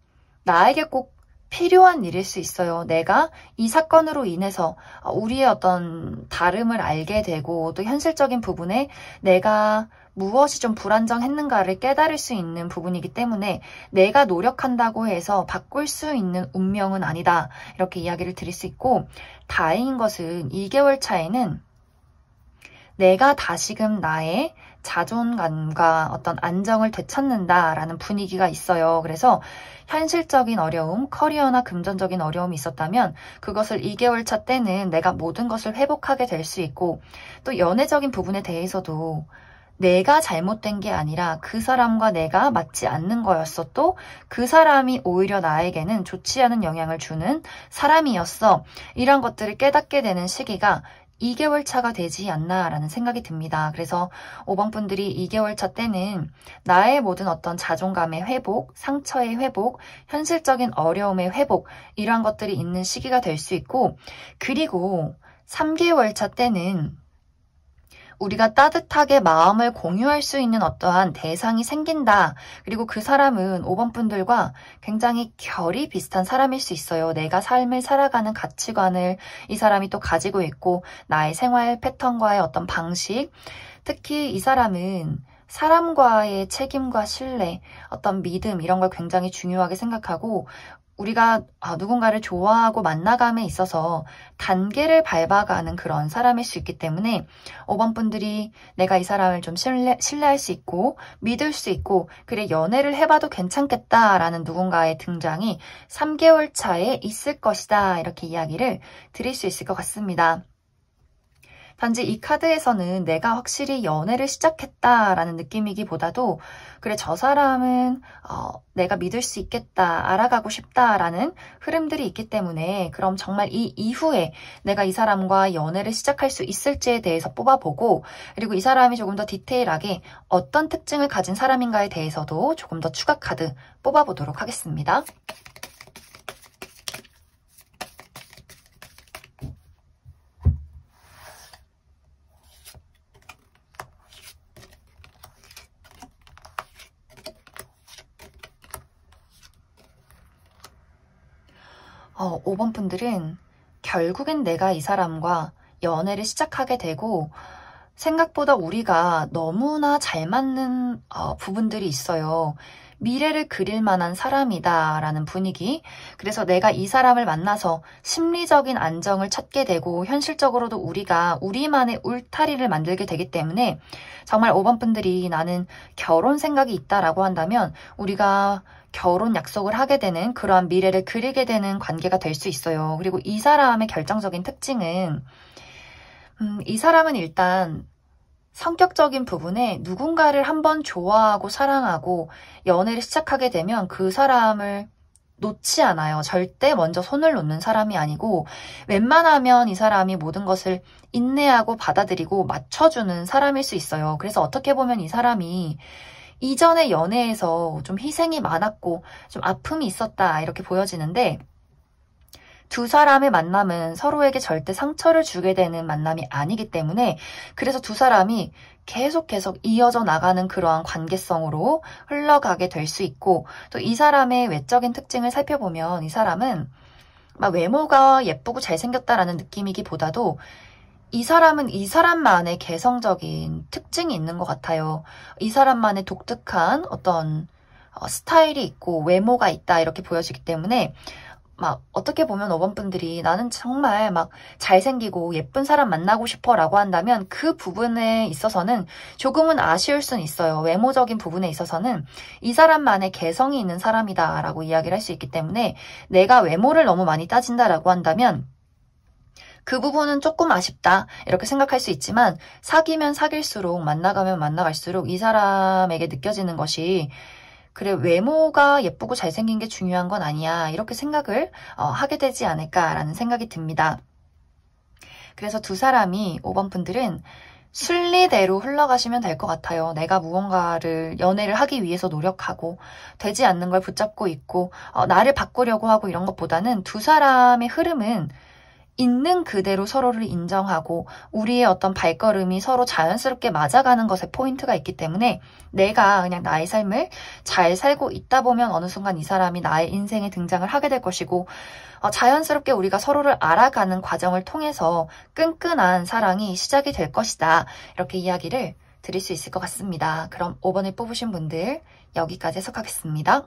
S1: 나에게 꼭 필요한 일일 수 있어요. 내가 이 사건으로 인해서 우리의 어떤 다름을 알게 되고 또 현실적인 부분에 내가 무엇이 좀 불안정했는가를 깨달을 수 있는 부분이기 때문에 내가 노력한다고 해서 바꿀 수 있는 운명은 아니다. 이렇게 이야기를 드릴 수 있고 다행인 것은 2개월 차에는 내가 다시금 나의 자존감과 어떤 안정을 되찾는다라는 분위기가 있어요. 그래서 현실적인 어려움, 커리어나 금전적인 어려움이 있었다면 그것을 2개월 차 때는 내가 모든 것을 회복하게 될 수 있고 또 연애적인 부분에 대해서도 내가 잘못된 게 아니라 그 사람과 내가 맞지 않는 거였어. 또 그 사람이 오히려 나에게는 좋지 않은 영향을 주는 사람이었어. 이런 것들을 깨닫게 되는 시기가 2개월 차가 되지 않나라는 생각이 듭니다. 그래서 5번 분들이 2개월 차 때는 나의 모든 어떤 자존감의 회복, 상처의 회복, 현실적인 어려움의 회복 이러한 것들이 있는 시기가 될 수 있고 그리고 3개월 차 때는 우리가 따뜻하게 마음을 공유할 수 있는 어떠한 대상이 생긴다. 그리고 그 사람은 5번 분들과 굉장히 결이 비슷한 사람일 수 있어요. 내가 삶을 살아가는 가치관을 이 사람이 또 가지고 있고 나의 생활 패턴과의 어떤 방식. 특히 이 사람은 사람과의 책임과 신뢰, 어떤 믿음 이런 걸 굉장히 중요하게 생각하고 우리가 누군가를 좋아하고 만나감에 있어서 단계를 밟아가는 그런 사람일 수 있기 때문에 5번 분들이 내가 이 사람을 좀 신뢰할 수 있고 믿을 수 있고 그래 연애를 해봐도 괜찮겠다라는 누군가의 등장이 3개월 차에 있을 것이다 이렇게 이야기를 드릴 수 있을 것 같습니다. 단지 이 카드에서는 내가 확실히 연애를 시작했다라는 느낌이기보다도 그래 저 사람은 내가 믿을 수 있겠다, 알아가고 싶다라는 흐름들이 있기 때문에 그럼 정말 이 이후에 내가 이 사람과 연애를 시작할 수 있을지에 대해서 뽑아보고 그리고 이 사람이 조금 더 디테일하게 어떤 특징을 가진 사람인가에 대해서도 조금 더 추가 카드 뽑아보도록 하겠습니다. 5번 분들은 결국엔 내가 이 사람과 연애를 시작하게 되고 생각보다 우리가 너무나 잘 맞는 부분들이 있어요. 미래를 그릴 만한 사람이다 라는 분위기. 그래서 내가 이 사람을 만나서 심리적인 안정을 찾게 되고 현실적으로도 우리가 우리만의 울타리를 만들게 되기 때문에 정말 5번 분들이 나는 결혼 생각이 있다라고 한다면 우리가 결혼 약속을 하게 되는 그러한 미래를 그리게 되는 관계가 될 수 있어요. 그리고 이 사람의 결정적인 특징은 이 사람은 일단 성격적인 부분에 누군가를 한번 좋아하고 사랑하고 연애를 시작하게 되면 그 사람을 놓지 않아요. 절대 먼저 손을 놓는 사람이 아니고 웬만하면 이 사람이 모든 것을 인내하고 받아들이고 맞춰주는 사람일 수 있어요. 그래서 어떻게 보면 이 사람이 이전의 연애에서 좀 희생이 많았고 좀 아픔이 있었다 이렇게 보여지는데 두 사람의 만남은 서로에게 절대 상처를 주게 되는 만남이 아니기 때문에 그래서 두 사람이 계속 이어져 나가는 그러한 관계성으로 흘러가게 될 수 있고 또 이 사람의 외적인 특징을 살펴보면 이 사람은 막 외모가 예쁘고 잘생겼다라는 느낌이기보다도 이 사람은 이 사람만의 개성적인 특징이 있는 것 같아요. 이 사람만의 독특한 어떤 스타일이 있고 외모가 있다 이렇게 보여지기 때문에 막 어떻게 보면 5번 분들이 나는 정말 막 잘생기고 예쁜 사람 만나고 싶어 라고 한다면 그 부분에 있어서는 조금은 아쉬울 수는 있어요. 외모적인 부분에 있어서는 이 사람만의 개성이 있는 사람이다 라고 이야기를 할 수 있기 때문에 내가 외모를 너무 많이 따진다라고 한다면 그 부분은 조금 아쉽다 이렇게 생각할 수 있지만 사귀면 사귈수록 만나가면 만나갈수록 이 사람에게 느껴지는 것이 그래 외모가 예쁘고 잘생긴 게 중요한 건 아니야 이렇게 생각을 하게 되지 않을까라는 생각이 듭니다. 그래서 두 사람이 5번 분들은 순리대로 흘러가시면 될 것 같아요. 내가 무언가를 연애를 하기 위해서 노력하고 되지 않는 걸 붙잡고 있고 나를 바꾸려고 하고 이런 것보다는 두 사람의 흐름은 있는 그대로 서로를 인정하고 우리의 어떤 발걸음이 서로 자연스럽게 맞아가는 것에 포인트가 있기 때문에 내가 그냥 나의 삶을 잘 살고 있다 보면 어느 순간 이 사람이 나의 인생에 등장을 하게 될 것이고 자연스럽게 우리가 서로를 알아가는 과정을 통해서 끈끈한 사랑이 시작이 될 것이다. 이렇게 이야기를 드릴 수 있을 것 같습니다. 그럼 5번을 뽑으신 분들 여기까지 해석하겠습니다.